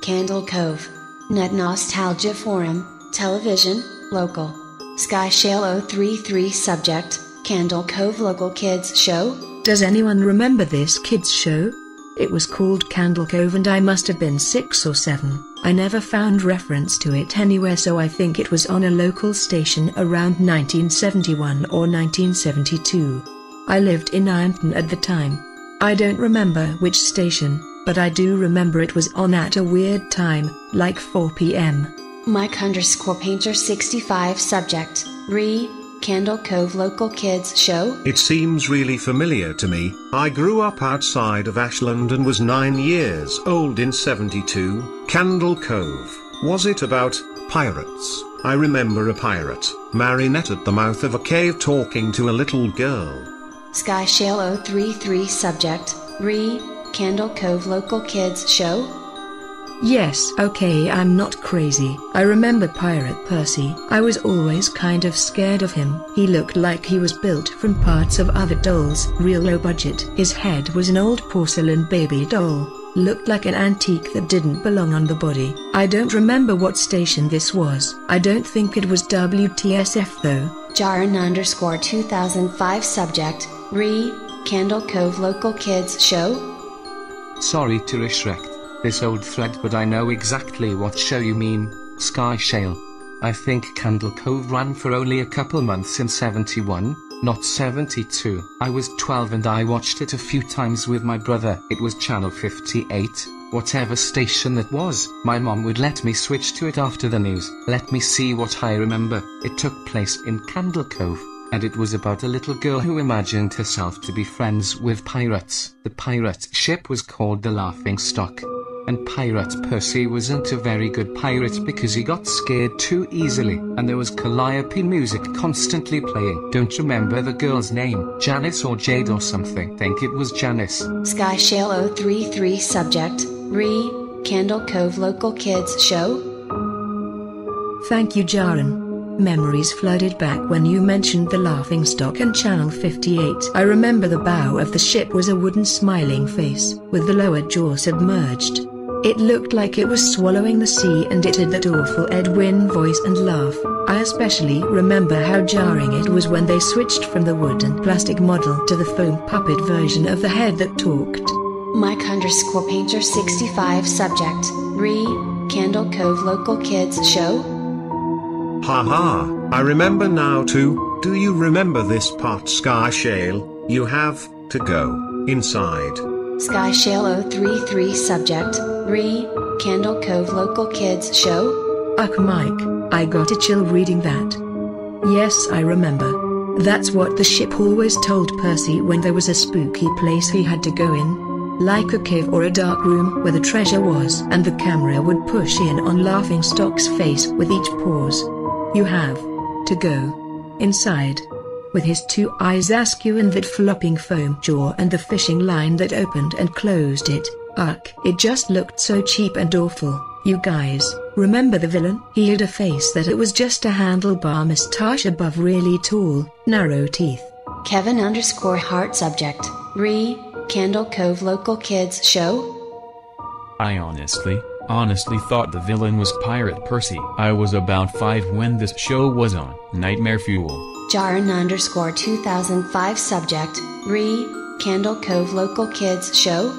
Candle Cove. Net Nostalgia Forum, Television, Local. Sky Shale 033 Subject, Candle Cove Local Kids Show. Does anyone remember this kids show? It was called Candle Cove and I must have been 6 or 7. I never found reference to it anywhere, so I think it was on a local station around 1971 or 1972. I lived in Ironton at the time. I don't remember which station, but I do remember it was on at a weird time, like 4 p.m. Mike_Painter65 Subject, Candle Cove Local Kids Show. It seems really familiar to me. I grew up outside of Ashland and was 9 years old in 72. Candle Cove. Was it about pirates? I remember a pirate, Marinette, at the mouth of a cave talking to a little girl. Sky Shale 033 Subject, Candle Cove Local Kids Show. Yes, okay, I'm not crazy. I remember Pirate Percy. I was always kind of scared of him. He looked like he was built from parts of other dolls, real low budget. His head was an old porcelain baby doll. Looked like an antique that didn't belong on the body. I don't remember what station this was. I don't think it was WTSF though. Jaron_2005 Subject, Candle Cove Local Kids Show. Sorry to restrict this old thread, but I know exactly what show you mean, Sky Shale. I think Candle Cove ran for only a couple months in 71, not 72. I was 12 and I watched it a few times with my brother. It was channel 58, whatever station that was. My mom would let me switch to it after the news. Let me see what I remember. It took place in Candle Cove, and it was about a little girl who imagined herself to be friends with pirates. The pirate ship was called the Laughing Stock. And Pirate Percy wasn't a very good pirate because he got scared too easily, and there was calliope music constantly playing. Don't remember the girl's name, Janice or Jade or something. Think it was Janice. Sky Shale 033 Subject, Candle Cove Local Kids Show. Thank you, Jaron. Memories flooded back when you mentioned the Laughing Stock and Channel 58. I remember the bow of the ship was a wooden smiling face, with the lower jaw submerged. It looked like it was swallowing the sea, and it had that awful Edwin voice and laugh. I especially remember how jarring it was when they switched from the wood and plastic model to the foam puppet version of the head that talked. Mike_Painter65 Subject, Candle Cove Local Kids Show. Haha, I remember now too. Do you remember this part, Sky Shale? You have to go inside. Sky Shale 033 Subject, Candle Cove Local Kids Show. Ugh, Mike, I got a chill reading that. Yes, I remember. That's what the ship always told Percy when there was a spooky place he had to go in. Like a cave or a dark room where the treasure was, and the camera would push in on Laughing Stock's face with each pause. You have to go inside. With his 2 eyes askew and that flopping foam jaw and the fishing line that opened and closed it. Ugh, it just looked so cheap and awful. You guys, remember the villain? He had a face that it was just a handlebar moustache above really tall, narrow teeth. Kevin_Heart Subject, Candle Cove Local Kids Show. I honestly thought the villain was Pirate Percy. I was about 5 when this show was on. Nightmare fuel. Jaron_2005 Subject, Candle Cove Local Kids Show.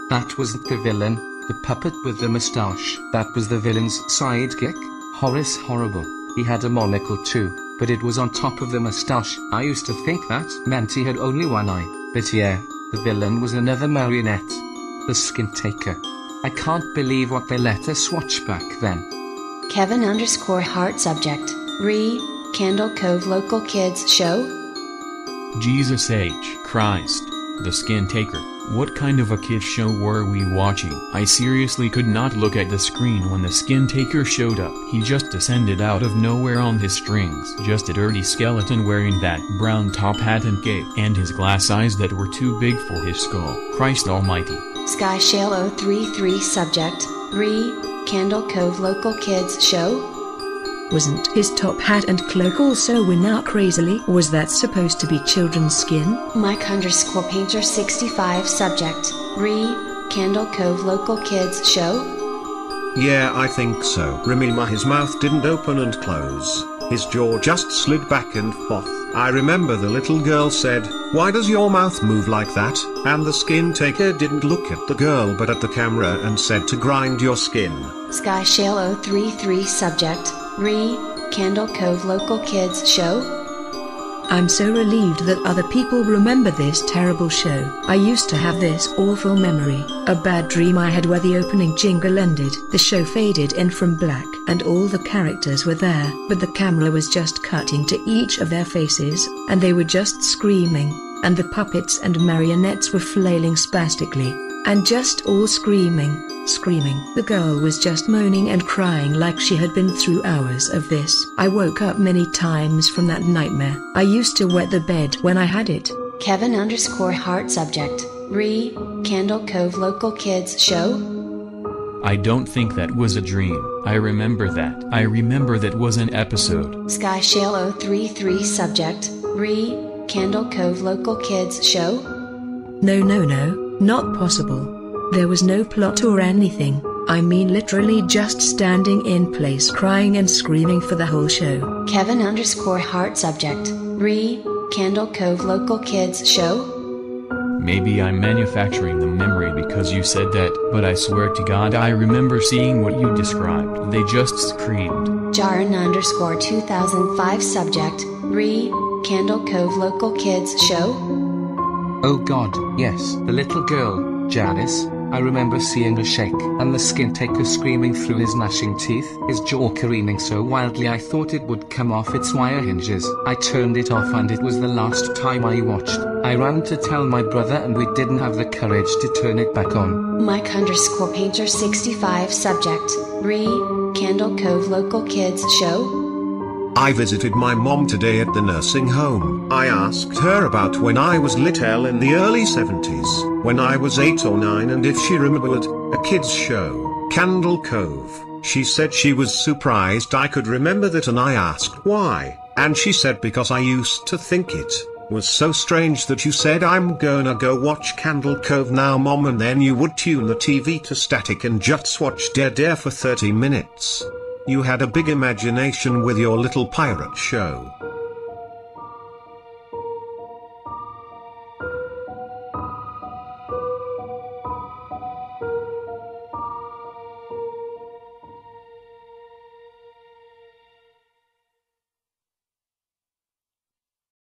That wasn't the villain, the puppet with the moustache. That was the villain's sidekick, Horace Horrible. He had a monocle too, but it was on top of the moustache. I used to think that meant he had only one eye. But yeah, the villain was another marionette. The Skin Taker. I can't believe what they let us watch back then. Kevin_Heart Subject, Candle Cove Local Kids Show. Jesus H. Christ, the Skin Taker. What kind of a kid show were we watching? I seriously could not look at the screen when the Skin Taker showed up. He just descended out of nowhere on his strings. Just a dirty skeleton wearing that brown top hat and cape, and his glass eyes that were too big for his skull. Christ almighty. Sky Shale 033 Subject, Candle Cove Local Kids Show. Wasn't his top hat and cloak also win out crazily? Was that supposed to be children's skin? Mike_Painter65 Subject, Candle Cove Local Kids Show. Yeah, I think so. Remember, his mouth didn't open and close. His jaw just slid back and forth. I remember the little girl said, "Why does your mouth move like that?" And the skin taker didn't look at the girl but at the camera and said to grind your skin. Sky Shale 033 subject, Candle Cove local kids show? I'm so relieved that other people remember this terrible show. I used to have this awful memory, a bad dream I had where the opening jingle ended. The show faded in from black and all the characters were there, but the camera was just cutting to each of their faces, and they were just screaming, and the puppets and marionettes were flailing spastically, and just all screaming. The girl was just moaning and crying like she had been through hours of this. I woke up many times from that nightmare. I used to wet the bed when I had it. Kevin_Heart subject, Candle Cove local kids show? I don't think that was a dream. I remember that. I remember that was an episode. Sky Shale 033 subject, Candle Cove local kids show? No, not possible. There was no plot or anything. I mean literally just standing in place crying and screaming for the whole show. Kevin_Heart subject, Candle Cove local kids show? Maybe I'm manufacturing the memory because you said that, but I swear to God I remember seeing what you described. They just screamed. Jaron_2005 subject, Candle Cove local kids show? Oh God, yes. The little girl, Janice. I remember seeing her shake, and the skin taker screaming through his gnashing teeth, his jaw careening so wildly I thought it would come off its wire hinges. I turned it off and it was the last time I watched. I ran to tell my brother and we didn't have the courage to turn it back on. Mike_Painter65 subject, Candle Cove local kids show? I visited my mom today at the nursing home. I asked her about when I was little in the early 70s, when I was 8 or 9, and if she remembered a kids show, Candle Cove. She said she was surprised I could remember that, and I asked why, and she said because I used to think it was so strange that you said I'm gonna go watch Candle Cove now mom, and then you would tune the TV to static and just watch Dead Air for 30 minutes. You had a big imagination with your little pirate show.